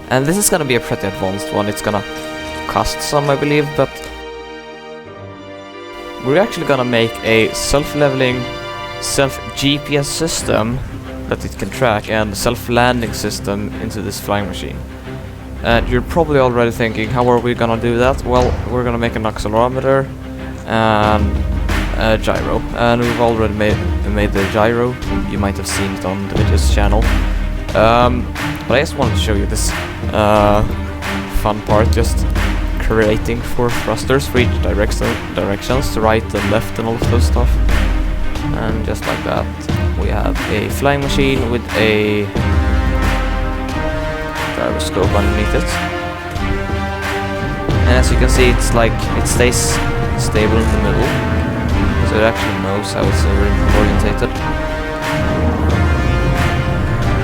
And this is gonna be a pretty advanced one. It's gonna cost some, I believe, but we're actually gonna make a self-leveling, self-GPS system that it can track, and a self-landing system into this flying machine. And you're probably already thinking, how are we gonna do that? Well, we're gonna make an accelerometer and a gyro, and we've already made the gyro. You might have seen it on the videos channel. But I just wanted to show you this fun part, just creating 4 thrusters for each directions, to right and left and all of those stuff. And just like that, we have a flying machine with a gyroscope underneath it. And as you can see, it's like it stays stable in the middle, so it actually knows how it's orientated.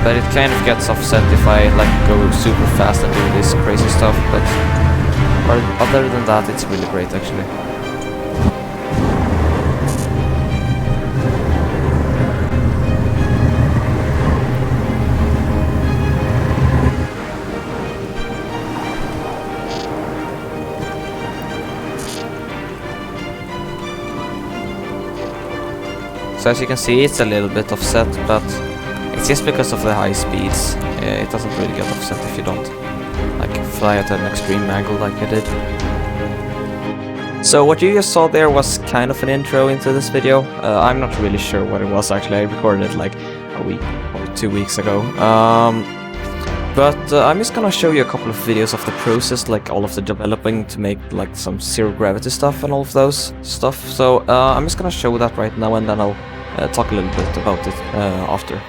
But it kind of gets offset if I like go super fast and do this crazy stuff, but other than that, it's really great actually. So as you can see, it's a little bit offset, but it's just because of the high speeds. It doesn't really get offset if you don't like fly at an extreme angle like I did. So what you just saw there was kind of an intro into this video. I'm not really sure what it was actually. I recorded it like a week or 2 weeks ago. But I'm just gonna show you a couple of videos of the process, like all of the developing to make like some zero gravity stuff and all of those stuff. So I'm just gonna show that right now, and then I'll talk a little bit about it after.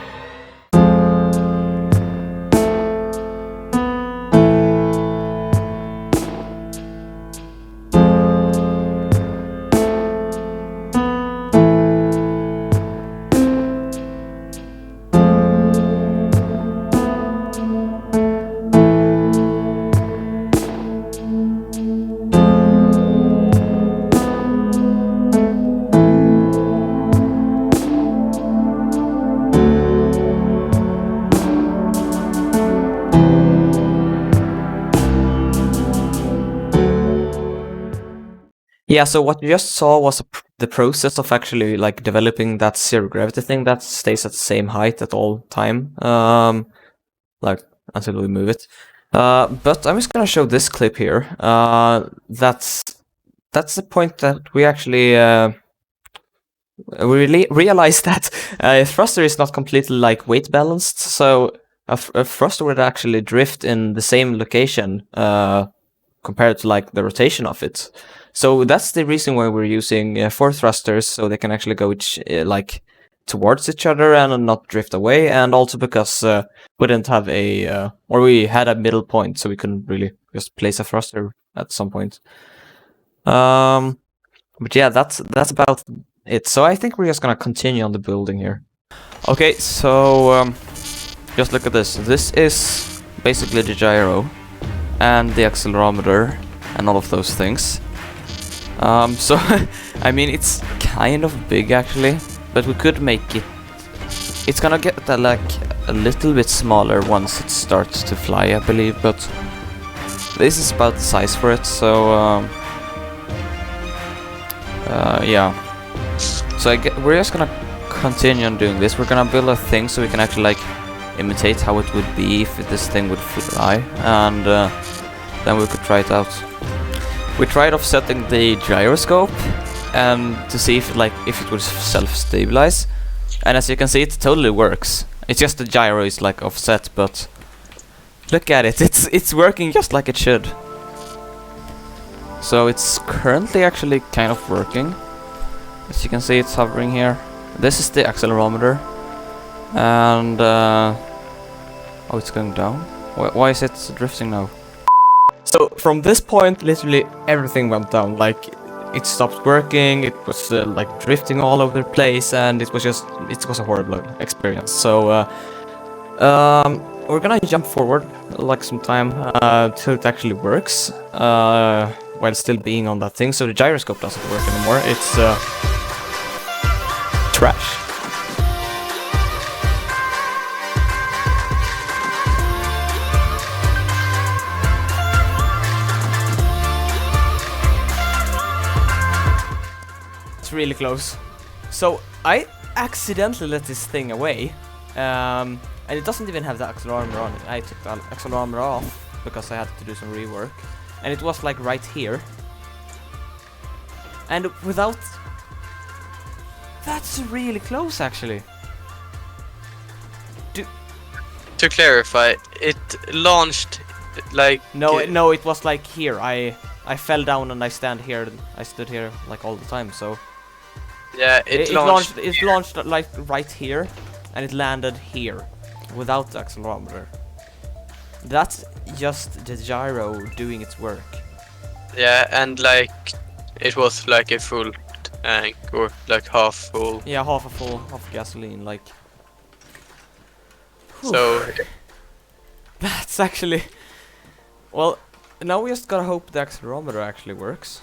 Yeah, so what you just saw was the process of actually like developing that zero gravity thing that stays at the same height at all time, like until we move it. But I'm just gonna show this clip here. That's the point that we actually we realized that a thruster is not completely like weight balanced, so a thruster would actually drift in the same location compared to like the rotation of it. So that's the reason why we're using 4 thrusters, so they can actually go like towards each other and not drift away, and also because we didn't have or we had a middle point, so we couldn't really just place a thruster at some point. But yeah, that's about it. So I think we're just gonna continue on the building here. Okay, so just look at this. This is basically the gyro and the accelerometer and all of those things. So I mean, it's kind of big actually, but we could make it. It's gonna get like a little bit smaller once it starts to fly, I believe. But this is about the size for it. So yeah. So we're just gonna continue on doing this. We're gonna build a thing so we can actually like imitate how it would be if this thing would fly, and then we could try it out. We tried offsetting the gyroscope and to see if it would self-stabilize, and as you can see, it totally works. It's just the gyro is like offset, but look at it, it's working just like it should. So it's currently actually kind of working. As you can see, it's hovering here. This is the accelerometer, and oh, it's going down. Why is it drifting now? So from this point, literally everything went down. Like it stopped working. It was like drifting all over the place, and it was a horrible experience. So we're gonna jump forward like some time till it actually works, while still being on that thing. So the gyroscope doesn't work anymore. It's trash. really close. So I accidentally let this thing away, and it doesn't even have the accelerometer on it. I took the accelerometer off because I had to do some rework, and it was like right here. And without... That's really close, actually. To clarify, it launched like... No, no, it was like here. I fell down and I stood here like all the time, so... Yeah, it launched... It launched like right here, and it landed here, without the accelerometer. That's just the gyro doing its work. Yeah, and like it was like a full tank or like half full. Yeah, half a full of gasoline, like. So that's actually... Well, now we just gotta hope the accelerometer actually works.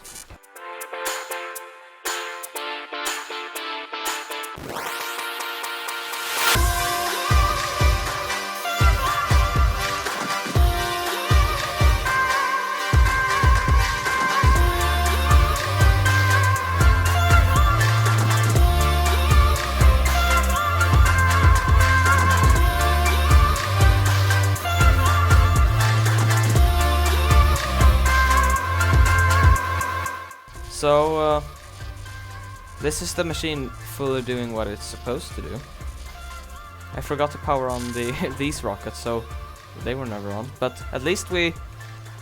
So, this is the machine fully doing what it's supposed to do. I forgot to power on these rockets, so they were never on. But at least we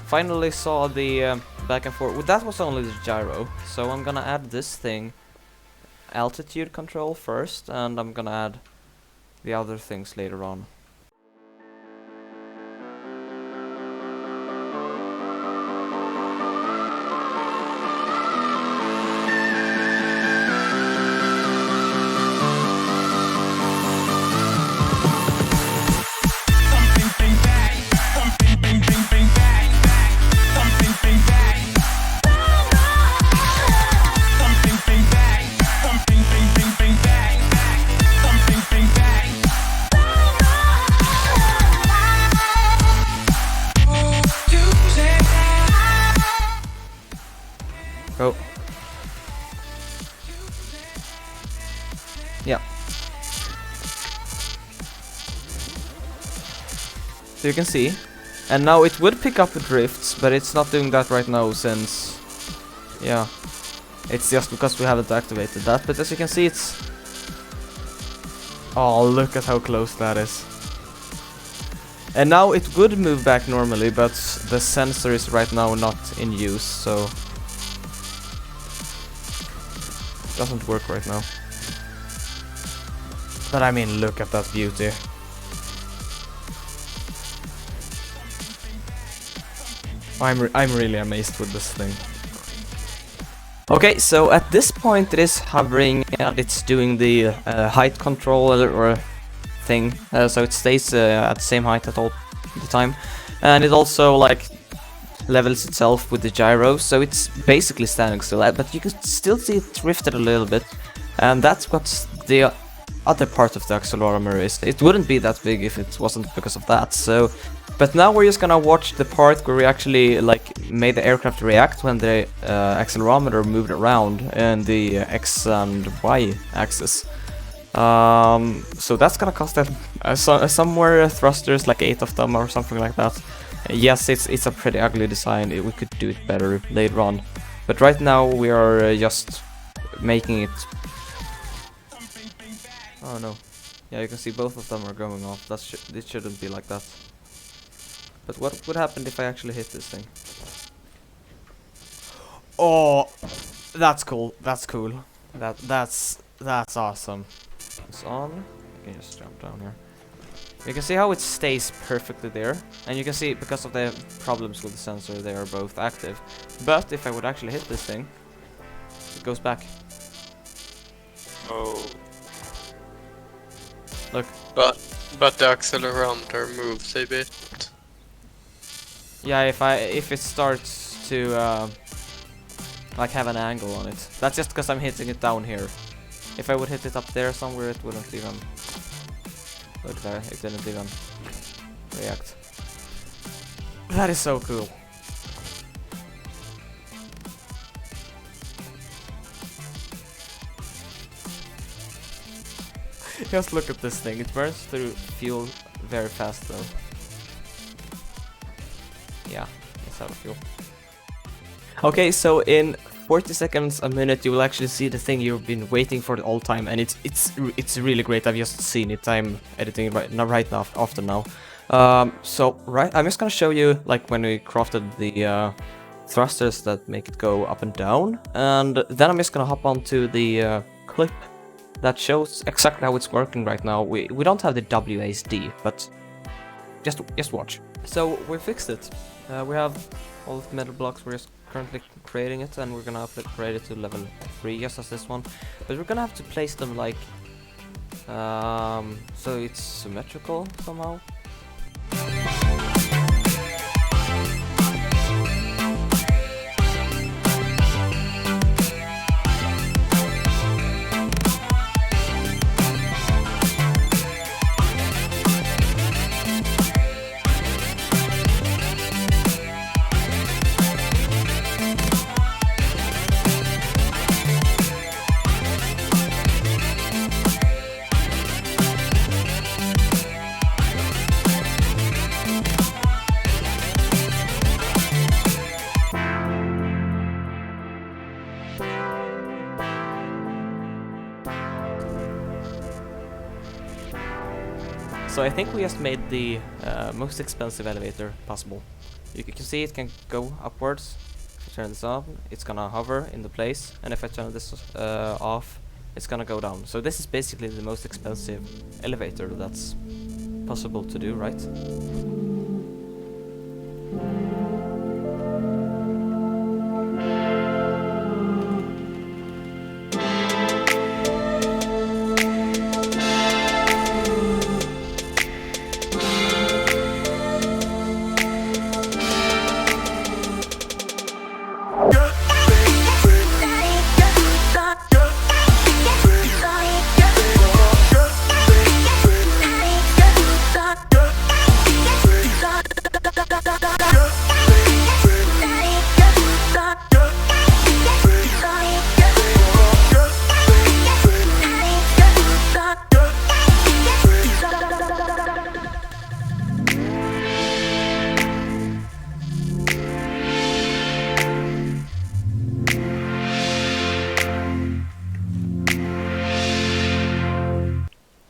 finally saw the back and forth. Well, that was only the gyro, so I'm gonna add this thing, altitude control first, and I'm gonna add the other things later on. Go. Yeah. So you can see, and now it would pick up the drifts, but it's not doing that right now since, yeah, it's just because we haven't activated that. But as you can see, it's... Oh, look at how close that is. And now it would move back normally, but the sensor is right now not in use, so doesn't work right now. But I mean, look at that beauty. I'm really amazed with this thing. Okay, so at this point it is hovering and it's doing the height control or thing, so it stays at the same height at all the time, and it also like levels itself with the gyro, so it's basically standing still. But you can still see it drifted a little bit, and that's what the other part of the accelerometer is. It wouldn't be that big if it wasn't because of that. So, but now we're just gonna watch the part where we actually like made the aircraft react when the accelerometer moved around in the X and Y axis. So that's gonna cost them somewhere thrusters, like 8 of them or something like that. Yes, it's a pretty ugly design. We could do it better later on, but right now we are just making it. Oh no! Yeah, you can see both of them are going off. It shouldn't be like that. But what would happen if I actually hit this thing? Oh, that's cool. That's cool. That's awesome. It's on. You can just jump down here. You can see how it stays perfectly there, and you can see because of the problems with the sensor, they are both active. But if I would actually hit this thing, it goes back. Oh. Look. But the accelerometer moves a bit. Yeah, if it starts to like have an angle on it, that's just because I'm hitting it down here. If I would hit it up there somewhere, it wouldn't even. Look there, it didn't even react. That is so cool. Just look at this thing. It burns through fuel very fast though. Yeah, it's out of fuel. Okay, so in 40 seconds, a minute, you will actually see the thing you've been waiting for the whole time, and it's really great. I've just seen it. I'm editing it right now after now. So I'm just gonna show you like when we crafted the thrusters that make it go up and down, and then I'm just gonna hop onto the clip that shows exactly how it's working right now. We don't have the WASD, but just watch. So we fixed it. We have all of the metal blocks. We're just currently creating it, and we're gonna upgrade it to level 3 just as this one. But we're gonna have to place them like so it's symmetrical somehow. So I think we just made the most expensive elevator possible. You can see it can go upwards. If I turn this on, it's gonna hover in the place, and if I turn this off, it's gonna go down. So this is basically the most expensive elevator that's possible to do, right?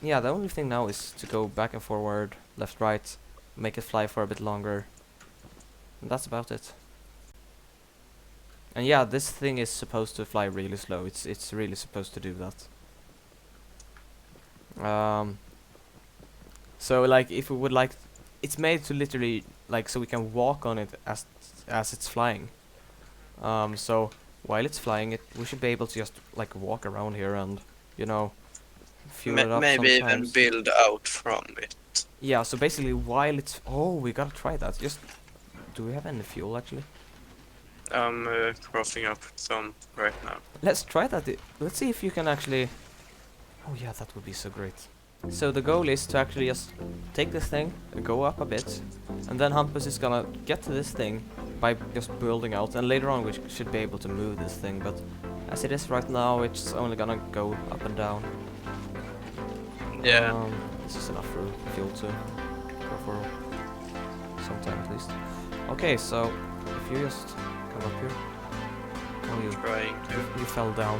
Yeah, the only thing now is to go back and forward, left, right, make it fly for a bit longer. And that's about it. And yeah, this thing is supposed to fly really slow. It's really supposed to do that. So like if we would like, it's made to literally like so we can walk on it as it's flying. So while it's flying, we should be able to just like walk around here and, you know, fuel it up maybe sometimes. even build out from it. Yeah, so basically while it's... Oh, we gotta try that. Just... Do we have any fuel actually? I'm crafting up some right now. Let's try that. Let's see if you can actually... Oh yeah, that would be so great. So the goal is to actually just take this thing, go up a bit, and then Hampus is gonna get to this thing by just building out, and later on we should be able to move this thing, but as it is right now, it's only gonna go up and down. Yeah. This is enough for fuel to go for some time at least. Okay, so if you just come up here. Oh, you fell down.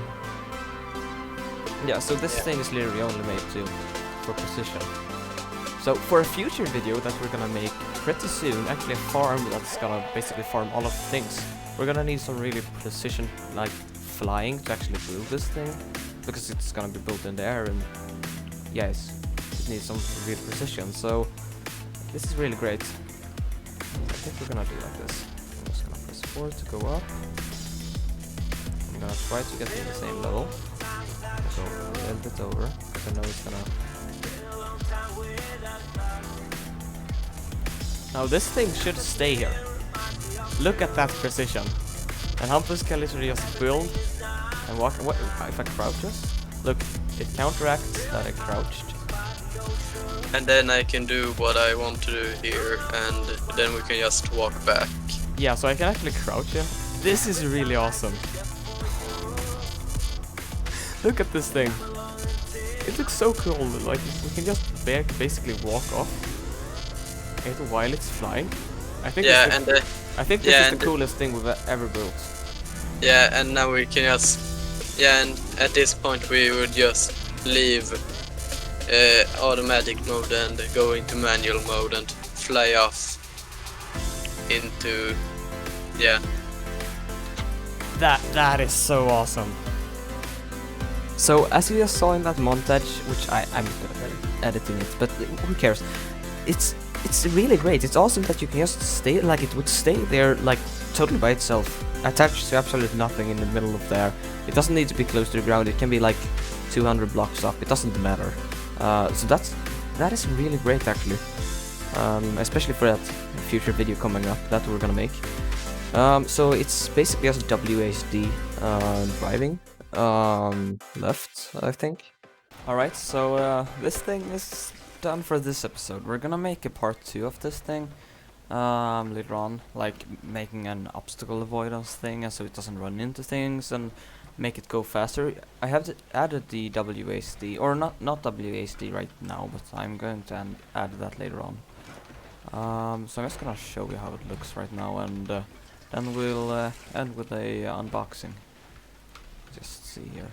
Yeah, so this thing is literally only made for precision. So for a future video that we're gonna make pretty soon, actually a farm that's gonna basically farm all of the things, we're gonna need some really precision, like flying, to actually build this thing, because it's gonna be built in the air, and yes, it needs some real precision. So this is really great. I think we're gonna do like this. I'm just gonna press 4 to go up. I'm gonna try to get to the same level. So a little bit over, because I know it's gonna... Now this thing should stay here. Look at that precision. And Hampus can literally just build and walk. What if I crouch just? Look, it counteracts that I crouched. And then I can do what I want to do here, and then we can just walk back. Yeah, so I can actually crouch him. This is really awesome. Look at this thing. it looks so cool. Like we can just basically walk off it while it's flying. I think Yeah, I think this is the coolest thing we've ever built. yeah, and now we can just and at this point we would just leave automatic mode and go into manual mode and fly off into That is so awesome. So as you just saw in that montage, which I'm editing it, but who cares? It's really great. It's awesome that you can just stay, like it would stay there, like totally by itself, attached to absolutely nothing in the middle of there. It doesn't need to be close to the ground. It can be like 200 blocks up. It doesn't matter. So that is really great actually, especially for that future video coming up that we're gonna make. So it's basically just WASD driving left, I think. Alright, so this thing is done for this episode. We're gonna make a part 2 of this thing later on, like making an obstacle avoidance thing so it doesn't run into things and make it go faster. I have added the WASD, or not WASD right now, but I'm going to add that later on. So I'm just gonna show you how it looks right now, and then we'll end with a unboxing. Just see here.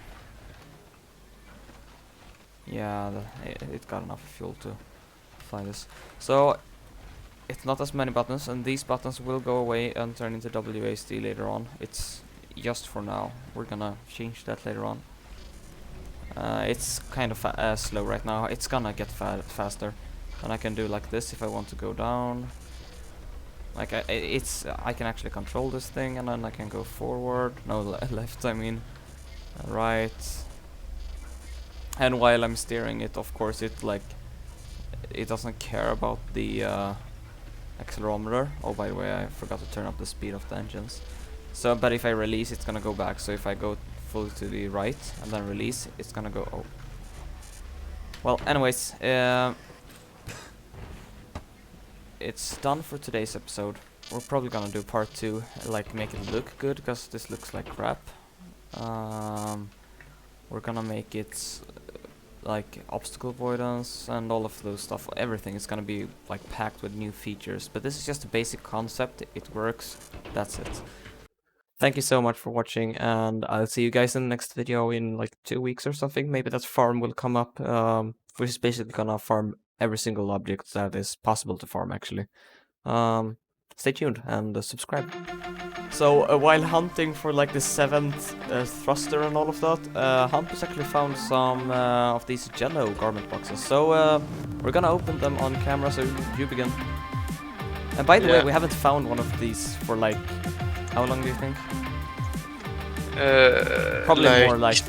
Yeah, it got enough fuel to fly this. So it's not as many buttons, and these buttons will go away and turn into WASD later on. It's just for now. We're gonna change that later on. It's kind of slow right now. It's gonna get faster, and I can do like this if I want to go down. Like I can actually control this thing, and then I can go forward, no left, I mean right. And while I'm steering it, of course, it doesn't care about the accelerometer. Oh, by the way, I forgot to turn up the speed of the engines. So, but if I release, it's gonna go back. So if I go fully to the right and then release, it's gonna go. Oh. Well, anyways, it's done for today's episode. We're probably gonna do part 2, like make it look good, because this looks like crap. We're gonna make it like obstacle avoidance and all of those stuff. Everything is gonna be like packed with new features, but this is just a basic concept. It works. That's it. Thank you so much for watching, and I'll see you guys in the next video in like 2 weeks or something. Maybe that farm will come up, which is basically gonna farm every single object that is possible to farm actually. Stay tuned and subscribe. So while hunting for like the 7th thruster and all of that, Hampus actually found some of these jello garment boxes. So we're gonna open them on camera, so you begin. And by the way, we haven't found one of these for like, how long do you think? Probably like more like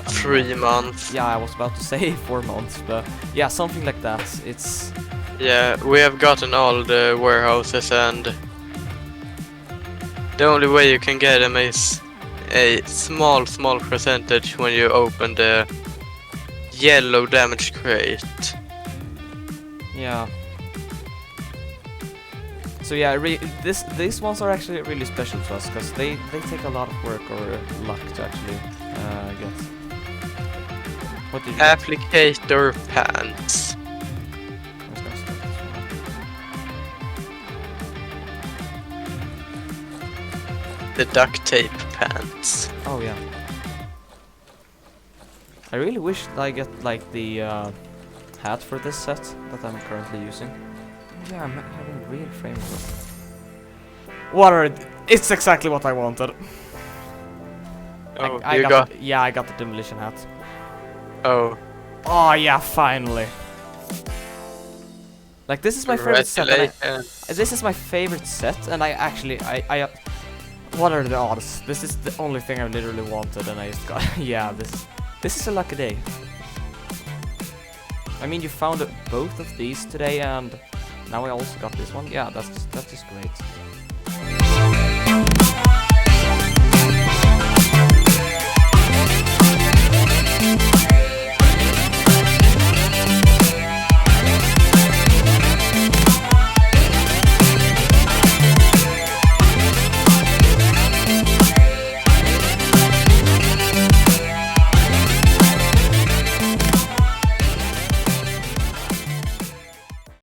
3 months. Yeah, I was about to say 4 months, but yeah, something like that. It's... Yeah, we have gotten all the warehouses, and the only way you can get them is a small percentage when you open the yellow damaged crate. Yeah. So yeah, these ones are actually really special to us, because they take a lot of work or luck to actually get. What did you Applicator pants. The duct tape pants. Oh yeah. I really wish I get like the hat for this set that I'm currently using. Yeah, I'm having real frame drop. What are it's exactly what I wanted. Oh, I got yeah, I got the demolition hat. Oh. Oh yeah, finally. Like this is my favorite set. And this is my favorite set, and I actually I what are the odds? This is the only thing I literally wanted, and I just got yeah, this is a lucky day. I mean, you found both of these today, and now I also got this one. Yeah, that's just great.